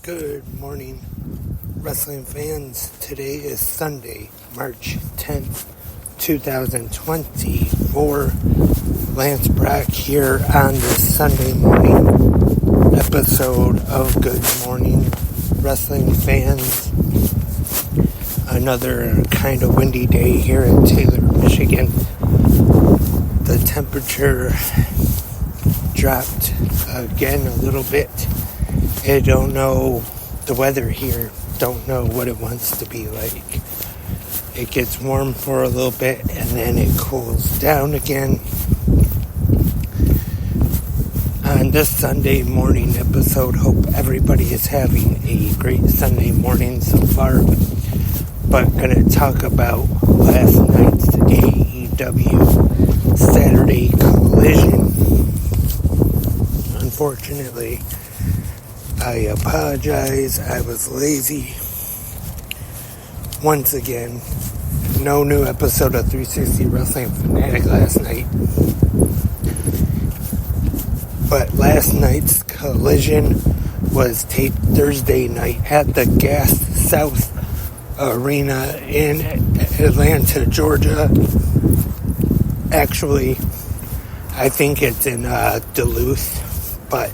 Good morning, wrestling fans. Today is Sunday, March 10th, 2024. Lance Brock here on this Sunday morning episode of Good Morning, wrestling fans. Another kind of windy day here in Taylor, Michigan. The temperature dropped again a little bit. I don't know the weather here. Don't know what it wants to be like. It gets warm for a little bit and then it cools down again. On this Sunday morning episode, hope everybody is having a great Sunday morning so far. But gonna talk about last night's AEW Saturday Collision. Unfortunately, I apologize, I was lazy. Once again, no new episode of 360 Wrestling Fanatic last night. But last night's Collision was taped Thursday night at the Gas South Arena in Atlanta, Georgia. Actually, I think it's in Duluth, but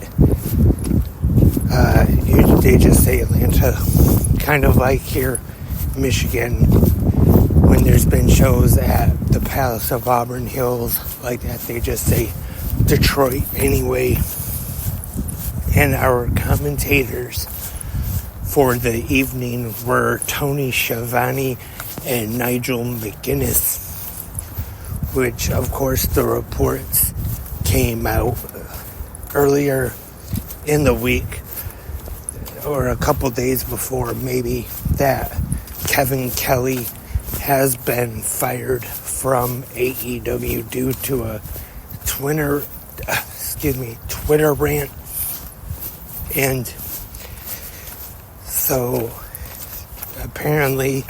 they just say Atlanta, kind of like here in Michigan when there's been shows at the Palace of Auburn Hills like that, they just say Detroit anyway. And our commentators for the evening were Tony Schiavone and Nigel McGuinness, which of course the reports came out earlier in the week or a couple days before maybe that Kevin Kelly has been fired from AEW due to a Twitter rant. And so apparently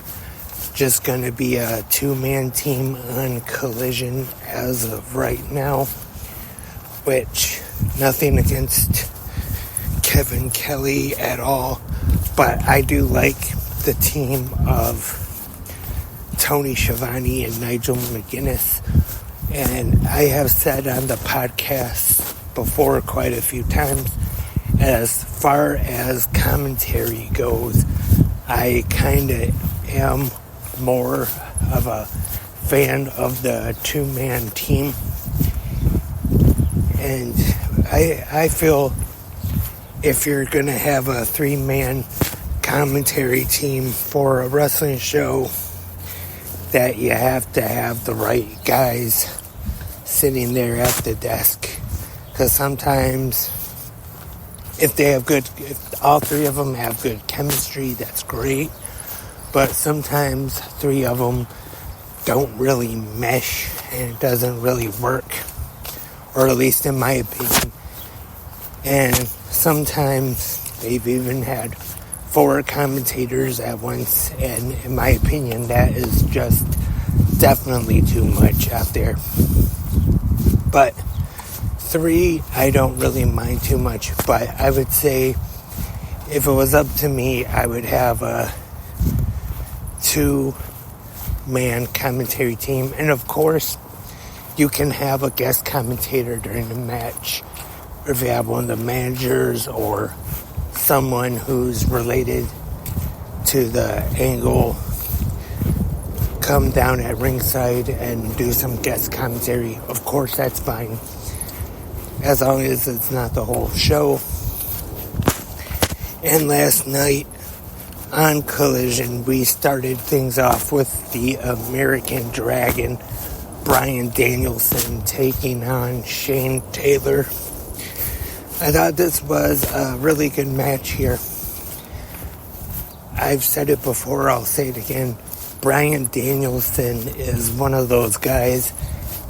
just going to be a two-man team on Collision as of right now, which nothing against Kevin Kelly at all, but I do like the team of Tony Schiavone and Nigel McGuinness. And I have said on the podcast before quite a few times, as far as commentary goes, I kind of am more of a fan of the two-man team. And I feel if you're going to have a three-man commentary team for a wrestling show, that you have to have the right guys sitting there at the desk. Because sometimes if all three of them have good chemistry, that's great. But sometimes three of them don't really mesh and it doesn't really work. Or at least in my opinion. And sometimes they've even had 4 commentators at once, and in my opinion that is just definitely too much out there. But 3 I don't really mind too much, but I would say if it was up to me I would have a 2-man commentary team. And of course you can have a guest commentator during the match, or if you have one of the managers or someone who's related to the angle come down at ringside and do some guest commentary. Of course, that's fine, as long as it's not the whole show. And last night on Collision, we started things off with the American Dragon, Bryan Danielson, taking on Shane Taylor. I thought this was a really good match here. I've said it before, I'll say it again. Bryan Danielson is one of those guys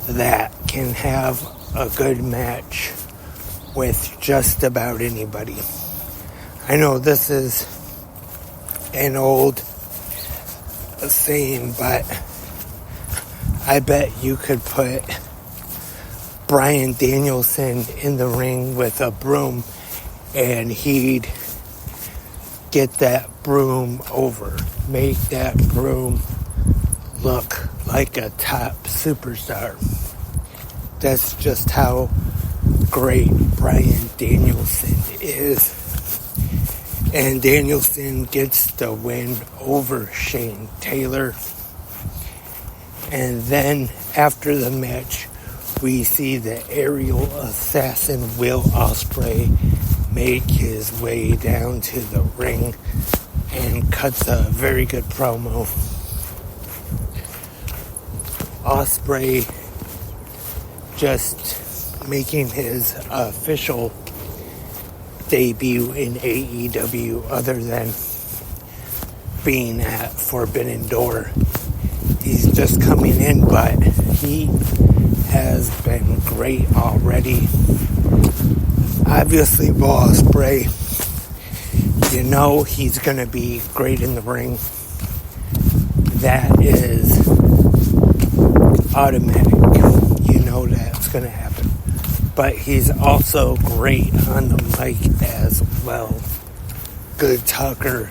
that can have a good match with just about anybody. I know this is an old saying, but I bet you could put Bryan Danielson in the ring with a broom and he'd get that broom over. Make that broom look like a top superstar. That's just how great Bryan Danielson is. And Danielson gets the win over Shane Taylor. And then after the match, we see the aerial assassin Will Ospreay make his way down to the ring and cuts a very good promo. Ospreay just making his official debut in AEW other than being at Forbidden Door. He's just coming in, but he has been great already. Obviously, Will Ospreay, you know he's going to be great in the ring. That is automatic. You know that's going to happen. But he's also great on the mic as well. Good talker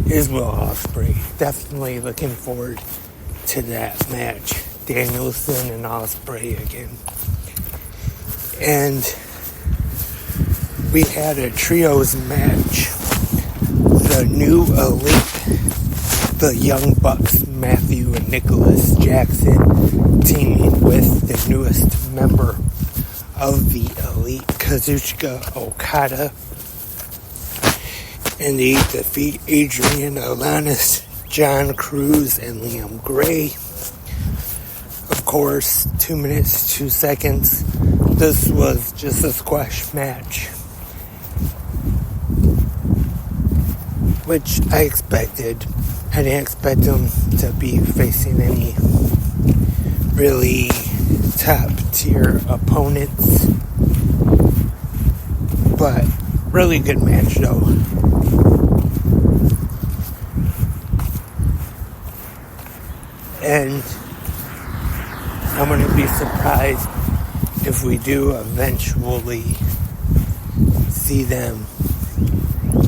is Will Ospreay. Definitely looking forward to that match. Danielson and Ospreay again. And we had a trios match. The new Elite, the Young Bucks, Matthew and Nicholas Jackson, teaming with the newest member of the Elite, Kazuchika Okada. And they defeat Adrian Alanis, John Cruz, and Liam Gray. Of course, 2 minutes, 2 seconds. This was just a squash match, which I expected. I didn't expect them to be facing any really top tier opponents, but really good match though. And I'm going to be surprised if we do eventually see them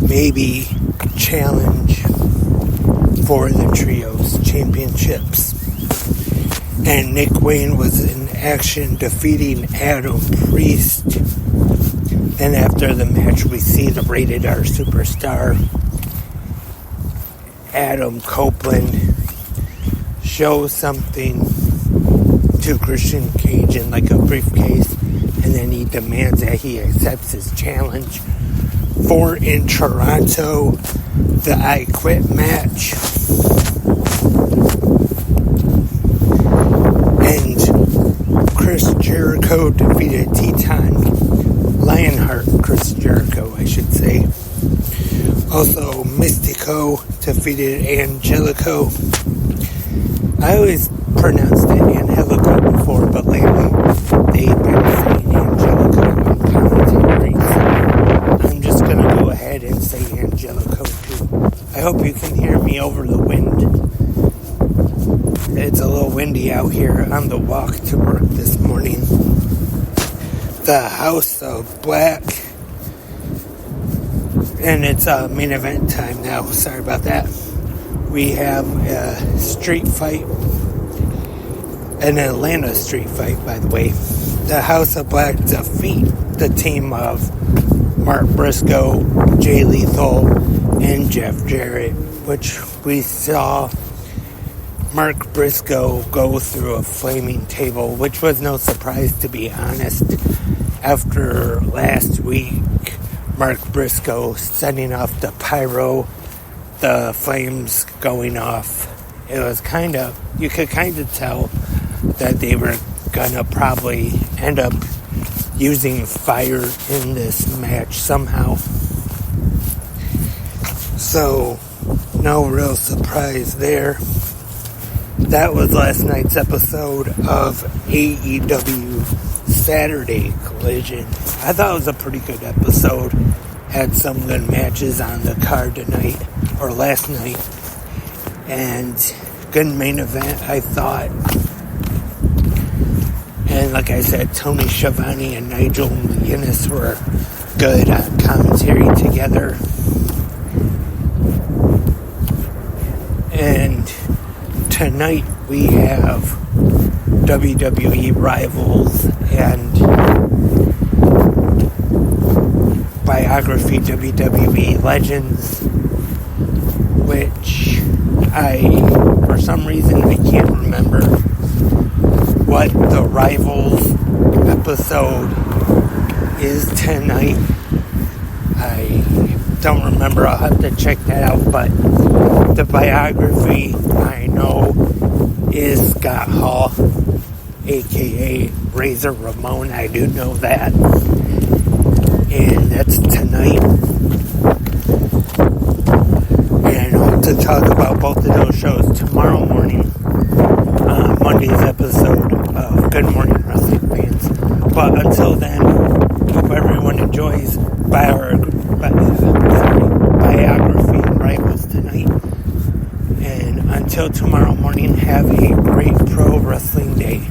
maybe challenge for the Trios Championships. And Nick Wayne was in action defeating Adam Priest. Then after the match, we see the Rated R Superstar Adam Copeland show something to Christian Cage in like a briefcase, and then he demands that he accepts his challenge for in Toronto, the I Quit match. And Chris Jericho defeated Teton Lionheart, Chris Jericho, I should say. Also, Mystico defeated Angelico. I always pronounced it Angelico before, but lately they've been saying Angelico on commentary, so I'm just going to go ahead and say Angelico too. I hope you can hear me over the wind. It's a little windy out here on the walk to work this morning. The House of Black. And it's main event time now. Sorry about that. We have a street fight. An Atlanta street fight, by the way. The House of Black defeat the team of Mark Briscoe, Jay Lethal, and Jeff Jarrett, which we saw Mark Briscoe go through a flaming table, which was no surprise, to be honest. After last week, Mark Briscoe setting off the pyro, the flames going off. It was you could kind of tell that they were gonna probably end up using fire in this match somehow. So, no real surprise there. That was last night's episode of AEW Saturday Collision. I thought it was a pretty good episode. Had some good matches on the card tonight, or last night. And good main event, I thought. And like I said, Tony Schiavone and Nigel McGuinness were good on commentary together. tonight we have WWE Rivals and Biography WWE Legends, which for some reason, I can't remember what the Rivals episode is tonight. I don't remember. I'll have to check that out. But the biography I know is Scott Hall, aka Razor Ramon. I do know that. And that's tonight. And I hope to talk about both of those shows tomorrow morning. Monday's episode of Good Morning Wrestling Fans. But until then, hope everyone enjoys Biography and Rivals tonight. And until tomorrow morning, have a great pro wrestling day.